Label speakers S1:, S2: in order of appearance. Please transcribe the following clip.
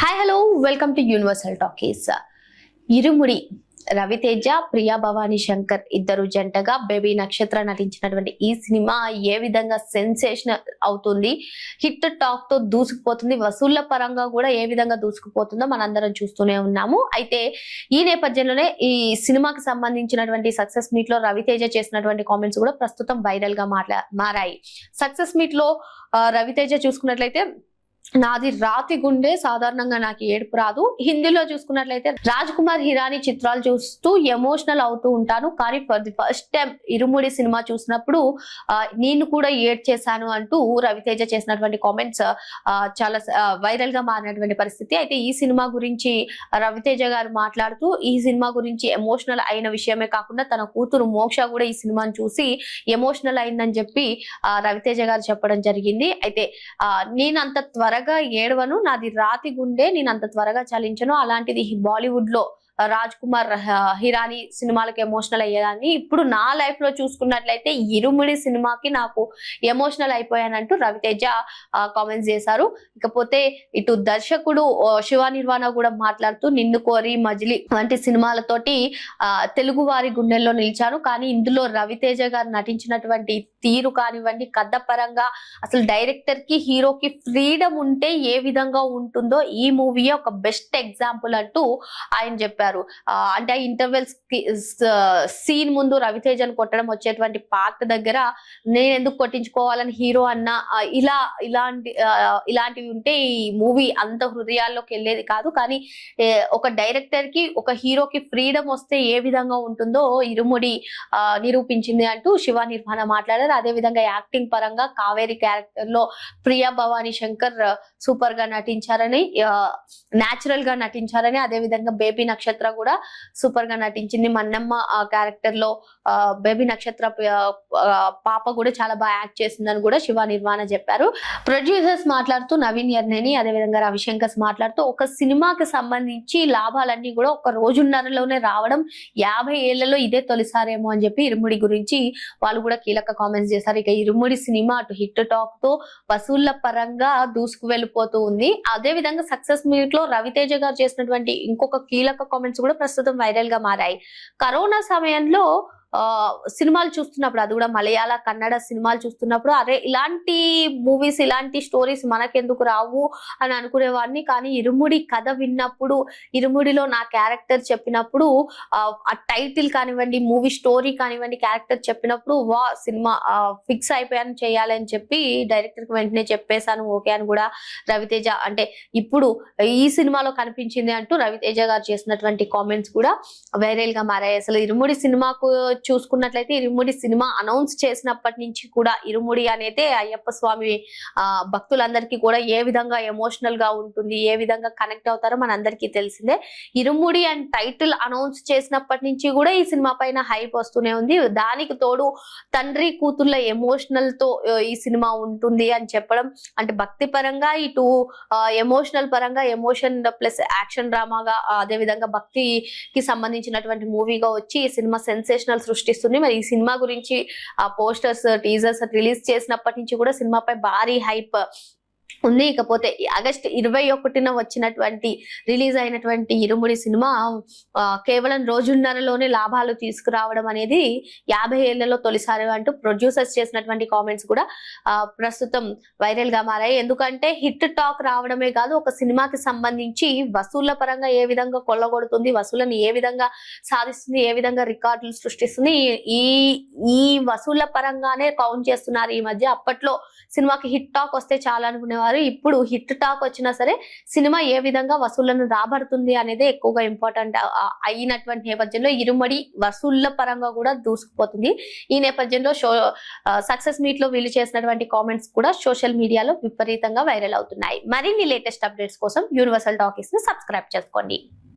S1: Hi hello welcome to Universal Talkies. Irumudi Ravi Teja, Priya Bhavani Shankar ఇద్దరు జంటగా baby నక్షత్ర నటించినటువంటి ఈ సినిమా ఏ విధంగా సెన్సేషనల్ అవుతుంది, హిట్ టాక్ తో దూసుకుపోతుంది, వసూళ్ల పరంగా కూడా ఏ విధంగా దూసుకుపోతుందో మనందరం చూస్తూనే ఉన్నాము. అయితే ఈ నేపథ్యంలోనే ఈ సినిమాకి సంబంధించినటువంటి సక్సెస్ మీట్ లో రవితేజ చేసినటువంటి కామెంట్స్ కూడా ప్రస్తుతం వైరల్ గా మారాయి. సక్సెస్ మీట్ లో రవితేజ చూసుకున్నట్లయితే, నాది రాతి గుండె, సాధారణంగా నాకు ఏడుపు రాదు. హిందీలో చూసుకున్నట్లయితే రాజ్ కుమార్ హిరానీ చిత్రాలు చూస్తూ ఎమోషనల్ అవుతూ ఉంటాను, కానీ for the first time irumudi cinema చూసినప్పుడు నేను కూడా ఏడ్ చేశాను అంటూ రవితేజ చేసినటువంటి కామెంట్స్ చాలా వైరల్ గా మారినటువంటి పరిస్థితి. అయితే ఈ సినిమా గురించి రవితేజ గారు మాట్లాడుతూ, ఈ సినిమా గురించి ఎమోషనల్ అయిన విషయమే కాకుండా తన కూతురు మోక్ష కూడా ఈ సినిమాని చూసి ఎమోషనల్ అయిందని చెప్పి రవితేజ గారు చెప్పడం జరిగింది. అయితే నేనంత త్వరగా ఏడవను, నాది రాతి గుండె, నేను అంత త్వరగా చలించను, అలాంటిది బాలీవుడ్ లో రాజ్ కుమార్ హిరానీ సినిమాలకు ఎమోషనల్ అయ్యేదాన్ని, ఇప్పుడు నా లైఫ్ లో చూసుకున్నట్లయితే ఇరుముడి సినిమాకి నాకు ఎమోషనల్ అయిపోయానంటూ రవితేజ కామెంట్స్ చేశారు. ఇకపోతే ఇటు దర్శకుడు శివ నిర్వాణ కూడా మాట్లాడుతూ, నిన్ను కోరి, మజిలీ వంటి సినిమాలతోటి తెలుగు వారి గుండెల్లో నిలిచాను, కానీ ఇందులో రవితేజ గారు నటించినటువంటి తీరు కానివ్వండి, కథ పరంగా అసలు డైరెక్టర్ కి హీరోకి ఫ్రీడమ్ ఉంటే ఏ విధంగా ఉంటుందో ఈ మూవీ ఒక బెస్ట్ ఎగ్జాంపుల్ అంటూ ఆయన చెప్పారు. అంటే ఇంటర్వెల్స్ సీన్ ముందు రవితేజను కొట్టడం వచ్చేటువంటి పార్ట్ దగ్గర నేను ఎందుకు కొట్టించుకోవాలని హీరో అన్న ఇలాంటివి ఉంటే ఈ మూవీ అంత హృదయాల్లోకి వెళ్ళేది కాదు. కానీ ఒక డైరెక్టర్ కి, ఒక హీరోకి ఫ్రీడమ్ వస్తే ఏ విధంగా ఉంటుందో ఇరుముడి నిరూపించింది అంటూ శివ నిర్మాణ మాట్లాడారు. అదే విధంగా యాక్టింగ్ పరంగా కావేరి క్యారెక్టర్ లో ప్రియా భవానీ శంకర్ సూపర్ గా నటించారని, న్యాచురల్ గా నటించారని, అదే విధంగా బేబీ నక్షత్ర కూడా సూపర్ గా నటించింది. మన్నమ్మ క్యారెక్టర్ లో బేబీ నక్షత్ర పాప కూడా చాలా బాగా యాక్ట్ చేసిందని కూడా శివ నిర్మాణ చెప్పారు. ప్రొడ్యూసర్స్ మాట్లాడుతూ నవీన్ యర్నేని, అదే విధంగా రవిశంకర్స్ మాట్లాడుతూ, ఒక సినిమాకి సంబంధించి లాభాలన్నీ కూడా ఒక రోజున్నరలోనే రావడం 50 ఏళ్లలో ఇదే తొలిసారేమో అని చెప్పి ఇరుముడి గురించి వాళ్ళు కూడా కీలక కామెంట్స్ చేశారు. ఇక ఇరుముడి సినిమా అటు హిట్ టాక్ తో వసూళ్ల పరంగా దూసుకు వెళ్ళిపోతూ ఉంది. అదే విధంగా సక్సెస్ మీట్ లో రవితేజ గారు చేసినటువంటి ఇంకొక కీలక కామెంట్స్ కూడా ప్రస్తుతం వైరల్ గా మారాయి. కరోనా సమయంలో సినిమాలు చూస్తున్నప్పుడు, అది కూడా మలయాళ కన్నడ సినిమాలు చూస్తున్నప్పుడు, అరే ఇలాంటి మూవీస్, ఇలాంటి స్టోరీస్ మనకెందుకు రావు అని అనుకునేవాడిని, కానీ ఇరుముడి కథ విన్నప్పుడు, ఇరుముడిలో నా క్యారెక్టర్ చెప్పినప్పుడు, ఆ టైటిల్ కానివ్వండి, మూవీ స్టోరీ కానివ్వండి, క్యారెక్టర్ చెప్పినప్పుడు వా సినిమా ఫిక్స్ అయిపోయాను చేయాలి అని చెప్పి డైరెక్టర్ కి వెంటనే చెప్పేశాను, ఓకే అని కూడా రవితేజ అంటే ఇప్పుడు ఈ సినిమాలో కనిపించింది అంటూ రవితేజ గారు చేసినటువంటి కామెంట్స్ కూడా వైరల్ గా మారాయి. అసలు ఇరుముడి సినిమాకు చూసుకున్నట్లయితే, ఇరుముడి సినిమా అనౌన్స్ చేసినప్పటి నుంచి కూడా ఇరుముడి అనేది అయ్యప్ప స్వామి భక్తులందరికీ కూడా ఏ విధంగా ఎమోషనల్ గా ఉంటుంది, ఏ విధంగా కనెక్ట్ అవుతారో మనందరికీ తెలిసిందే. ఇరుముడి అండ్ టైటిల్ అనౌన్స్ చేసినప్పటి నుంచి కూడా ఈ సినిమా పైన హైప్ వస్తూనే ఉంది. దానికి తోడు తండ్రి కూతుర్ల ఎమోషనల్ తో ఈ సినిమా ఉంటుంది అని చెప్పడం, అంటే భక్తి పరంగా ఇటు ఎమోషనల్ పరంగా, ఎమోషన్ ప్లస్ యాక్షన్ డ్రామాగా, అదే విధంగా భక్తికి సంబంధించినటువంటి మూవీగా వచ్చి ఈ సినిమా సెన్సేషనల్ సృష్టిస్తుంది. మరి ఈ సినిమా గురించి ఆ పోస్టర్స్, టీజర్స్ రిలీజ్ చేసినప్పటి నుంచి కూడా సినిమాపై భారీ హైప్ ఉంది. ఇకపోతే ఆగస్టు 21న వచ్చినటువంటి రిలీజ్ అయినటువంటి ఇరుముడి సినిమా కేవలం రోజున్నరలోనే లాభాలు తీసుకురావడం అనేది 50 ఏళ్లలో తొలిసారి అంటూ ప్రొడ్యూసర్స్ చేసినటువంటి కామెంట్స్ కూడా ప్రస్తుతం వైరల్ గా మారాయి. ఎందుకంటే హిట్ టాక్ రావడమే కాదు, ఒక సినిమాకి సంబంధించి వసూళ్ల పరంగా ఏ విధంగా కొల్లగొడుతుంది, వసూళ్లను ఏ విధంగా సాధిస్తుంది, ఏ విధంగా రికార్డులు సృష్టిస్తుంది, ఈ వసూళ్ల పరంగానే కౌంట్ చేస్తున్నారు ఈ మధ్య. అప్పట్లో సినిమాకి హిట్ టాక్ వస్తే చాలా అనుకునేవారు, ఇప్పుడు హిట్ టాక్ వచ్చినా సరే సినిమా ఏ విధంగా వసూళ్లను రాబడుతుంది అనేది ఎక్కువగా ఇంపార్టెంట్ అయినటువంటి నేపథ్యంలో ఇరుముడి వసూళ్ల పరంగా కూడా దూసుకుపోతుంది. ఈ నేపథ్యంలో సక్సెస్ మీట్ లో వీళ్ళు చేసినటువంటి కామెంట్స్ కూడా సోషల్ మీడియాలో విపరీతంగా వైరల్ అవుతున్నాయి. మరిన్ని లేటెస్ట్ అప్డేట్స్ కోసం యూనివర్సల్ టాకీస్ ని సబ్స్క్రైబ్ చేసుకోండి.